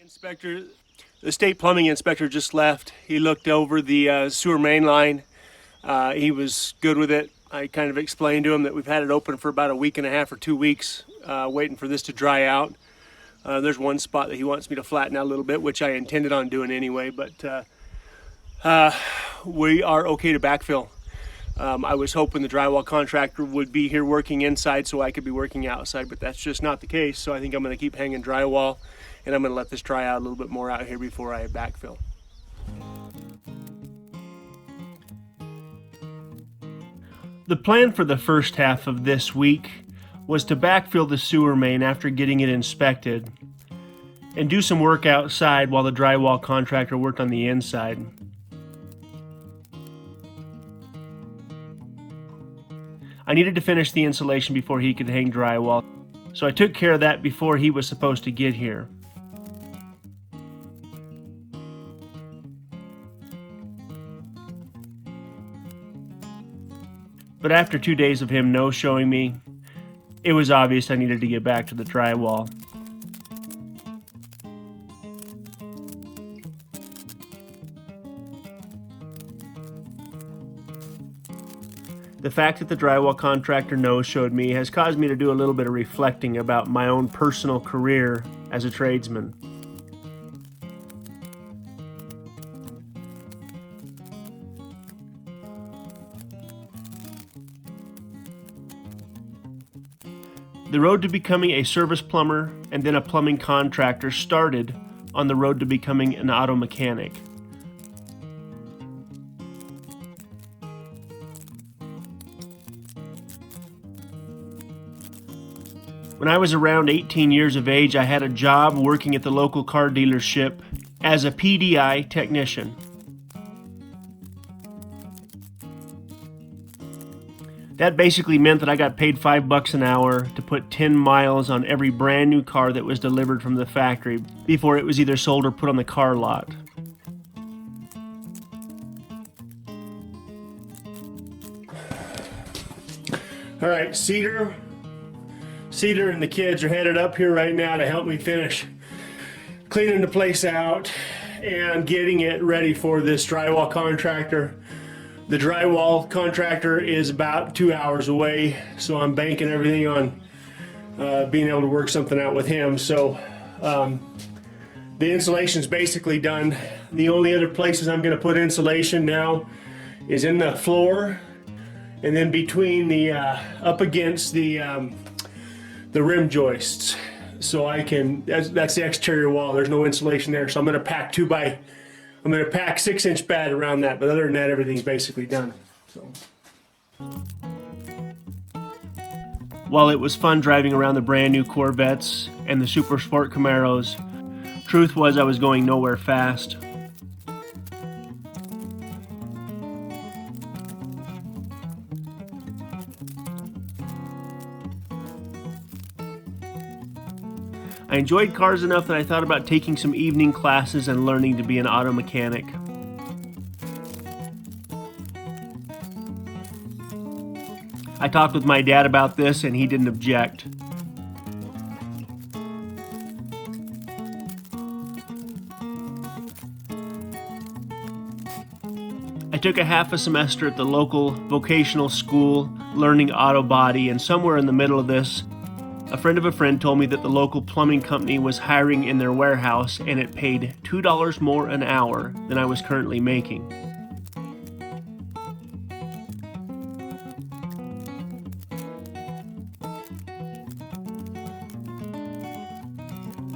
Inspector, the state plumbing inspector just left. He looked over the sewer main line. He was good with it. I kind of explained to him that we've had it open for about a week and a half or 2 weeks, waiting for this to dry out. There's one spot that he wants me to flatten out a little bit, which I intended on doing anyway, but we are okay to backfill. I was hoping the drywall contractor would be here working inside so I could be working outside, but that's just not the case. So I think I'm going to keep hanging drywall, and I'm going to let this dry out a little bit more out here before I backfill. The plan for the first half of this week was to backfill the sewer main after getting it inspected and do some work outside while the drywall contractor worked on the inside. I needed to finish the insulation before he could hang drywall, so I took care of that before he was supposed to get here. But after 2 days of him no-showing me, it was obvious I needed to get back to the drywall. The fact that the drywall contractor no-showed me has caused me to do a little bit of reflecting about my own personal career as a tradesman. The road to becoming a service plumber and then a plumbing contractor started on the road to becoming an auto mechanic. When I was around 18 years of age, I had a job working at the local car dealership as a PDI technician. That basically meant that I got paid $5 an hour to put 10 miles on every brand new car that was delivered from the factory before it was either sold or put on the car lot. All right, Cedar and the kids are headed up here right now to help me finish cleaning the place out and getting it ready for this drywall contractor. The drywall contractor is about 2 hours away, so I'm banking everything on being able to work something out with him. So the insulation's basically done. The only other places I'm going to put insulation now is in the floor and then between the up against the rim joists. So I can, that's the exterior wall, there's no insulation there, so I'm going to pack 6-inch bad around that, but other than that, everything's basically done. So. While it was fun driving around the brand new Corvettes and the Super Sport Camaros, truth was I was going nowhere fast. I enjoyed cars enough that I thought about taking some evening classes and learning to be an auto mechanic. I talked with my dad about this and he didn't object. I took a half a semester at the local vocational school learning auto body, and somewhere in the middle of this, a friend of a friend told me that the local plumbing company was hiring in their warehouse and it paid $2 more an hour than I was currently making.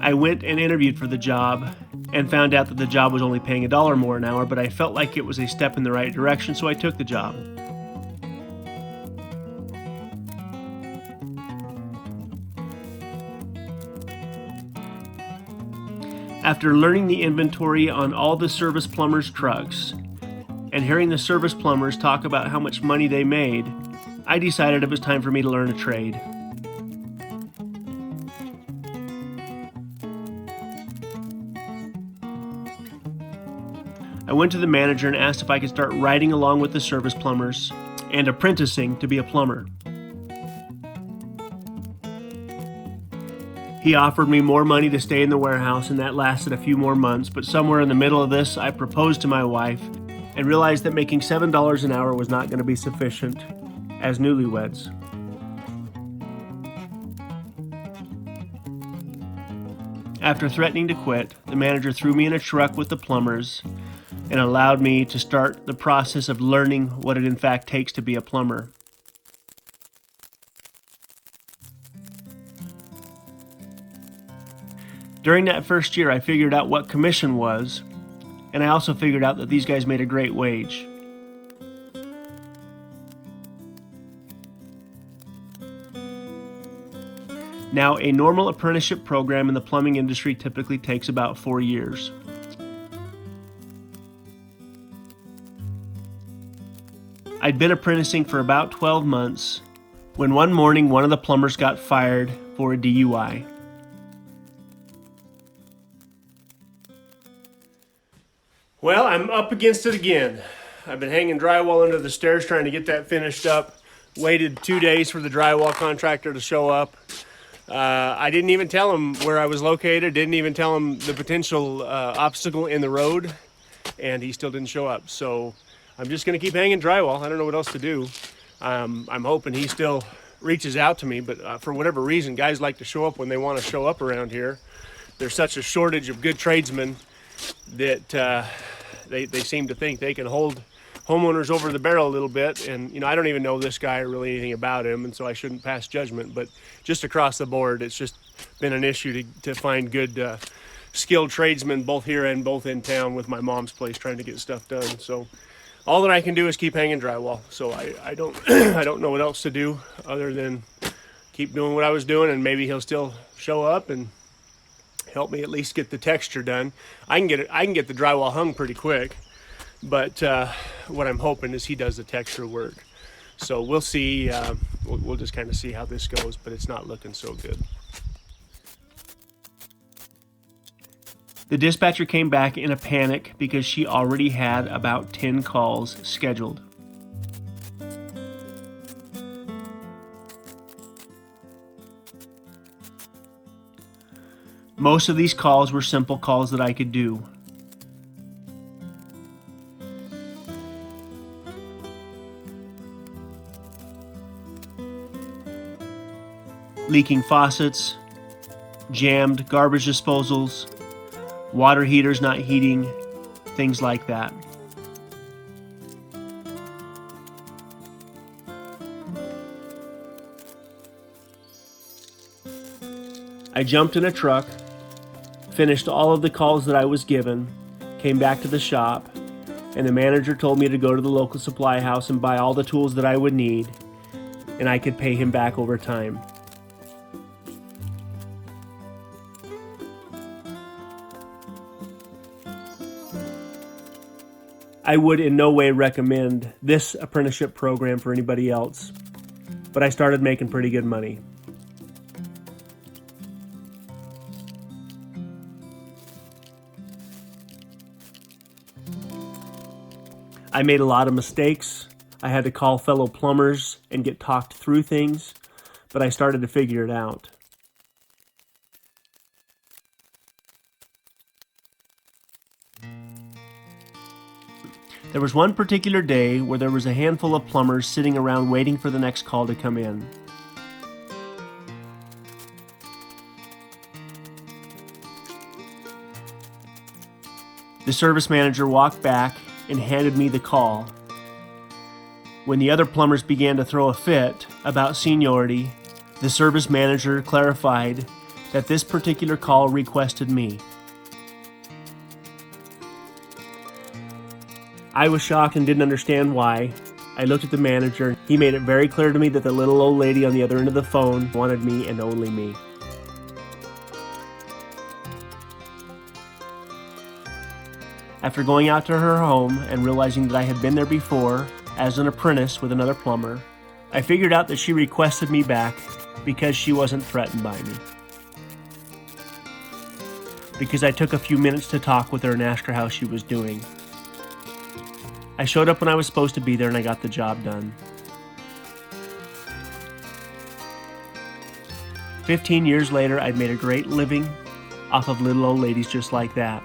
I went and interviewed for the job and found out that the job was only paying $1 more an hour, but I felt like it was a step in the right direction, so I took the job. After learning the inventory on all the service plumbers' trucks and hearing the service plumbers talk about how much money they made, I decided it was time for me to learn a trade. I went to the manager and asked if I could start riding along with the service plumbers and apprenticing to be a plumber. He offered me more money to stay in the warehouse, and that lasted a few more months, but somewhere in the middle of this, I proposed to my wife and realized that making $7 an hour was not going to be sufficient as newlyweds. After threatening to quit, the manager threw me in a truck with the plumbers and allowed me to start the process of learning what it in fact takes to be a plumber. During that first year, I figured out what commission was, and I also figured out that these guys made a great wage. Now, a normal apprenticeship program in the plumbing industry typically takes about 4 years. I'd been apprenticing for about 12 months when one morning one of the plumbers got fired for a DUI. Well, I'm up against it again. I've been hanging drywall under the stairs trying to get that finished up. Waited 2 days for the drywall contractor to show up. I didn't even tell him where I was located, didn't even tell him the potential obstacle in the road, and he still didn't show up. So I'm just gonna keep hanging drywall. I don't know what else to do. I'm hoping he still reaches out to me, but for whatever reason, guys like to show up when they want to show up around here. There's such a shortage of good tradesmen that they seem to think they can hold homeowners over the barrel a little bit. And, you know, I don't even know this guy or really anything about him, and so I shouldn't pass judgment. But just across the board, it's just been an issue to find good skilled tradesmen, both here and both in town with my mom's place trying to get stuff done. So all that I can do is keep hanging drywall. So I don't I don't know what else to do other than keep doing what I was doing, and maybe he'll still show up and help me at least get the texture done. I can get the drywall hung pretty quick, but what I'm hoping is he does the texture work. So we'll see. We'll just kind of see how this goes, but it's not looking so good. The dispatcher came back in a panic because she already had about 10 calls scheduled. Most of these calls were simple calls that I could do. Leaking faucets, jammed garbage disposals, water heaters not heating, things like that. I jumped in a truck, finished all of the calls that I was given, came back to the shop, and the manager told me to go to the local supply house and buy all the tools that I would need, and I could pay him back over time. I would in no way recommend this apprenticeship program for anybody else, but I started making pretty good money. I made a lot of mistakes. I had to call fellow plumbers and get talked through things, but I started to figure it out. There was one particular day where there was a handful of plumbers sitting around waiting for the next call to come in. The service manager walked back and handed me the call. When the other plumbers began to throw a fit about seniority, the service manager clarified that this particular call requested me. I was shocked and didn't understand why. I looked at the manager. He made it very clear to me that the little old lady on the other end of the phone wanted me and only me. After going out to her home and realizing that I had been there before as an apprentice with another plumber, I figured out that she requested me back because she wasn't threatened by me. Because I took a few minutes to talk with her and ask her how she was doing. I showed up when I was supposed to be there and I got the job done. 15 years later, I'd made a great living off of little old ladies just like that.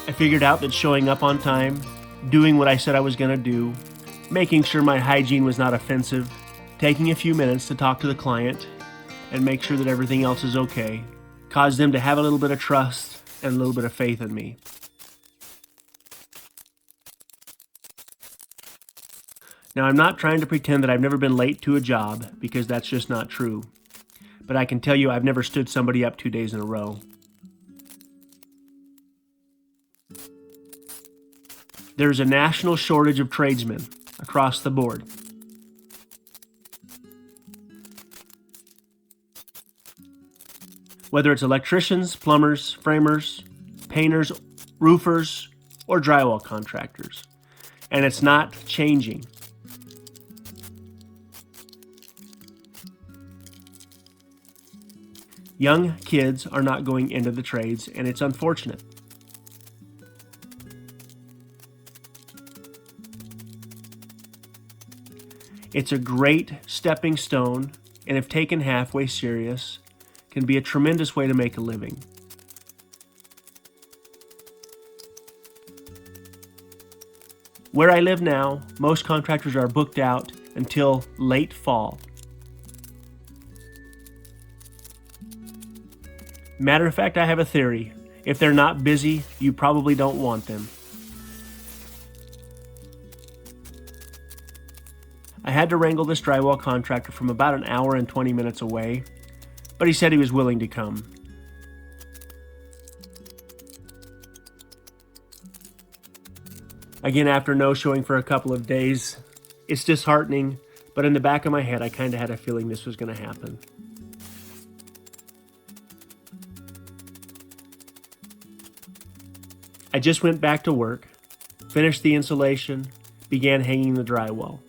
I figured out that showing up on time, doing what I said I was going to do, making sure my hygiene was not offensive, taking a few minutes to talk to the client and make sure that everything else is okay, caused them to have a little bit of trust and a little bit of faith in me. Now, I'm not trying to pretend that I've never been late to a job, because that's just not true. But I can tell you I've never stood somebody up 2 days in a row. There's a national shortage of tradesmen across the board. Whether it's electricians, plumbers, framers, painters, roofers, or drywall contractors. And it's not changing. Young kids are not going into the trades, and it's unfortunate. It's a great stepping stone, and if taken halfway serious, can be a tremendous way to make a living. Where I live now, most contractors are booked out until late fall. Matter of fact, I have a theory. If they're not busy, you probably don't want them. I had to wrangle this drywall contractor from about an hour and 20 minutes away, but he said he was willing to come. Again, after no-showing for a couple of days, it's disheartening, but in the back of my head, I kind of had a feeling this was going to happen. I just went back to work, finished the insulation, began hanging the drywall.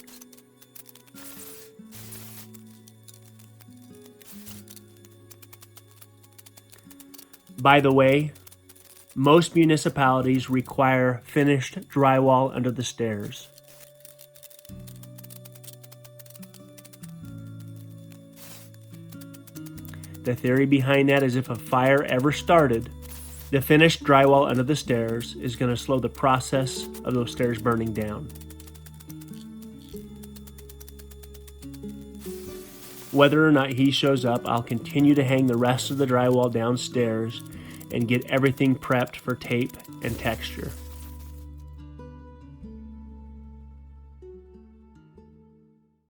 By the way, most municipalities require finished drywall under the stairs. The theory behind that is if a fire ever started, the finished drywall under the stairs is going to slow the process of those stairs burning down. Whether or not he shows up, I'll continue to hang the rest of the drywall downstairs and get everything prepped for tape and texture.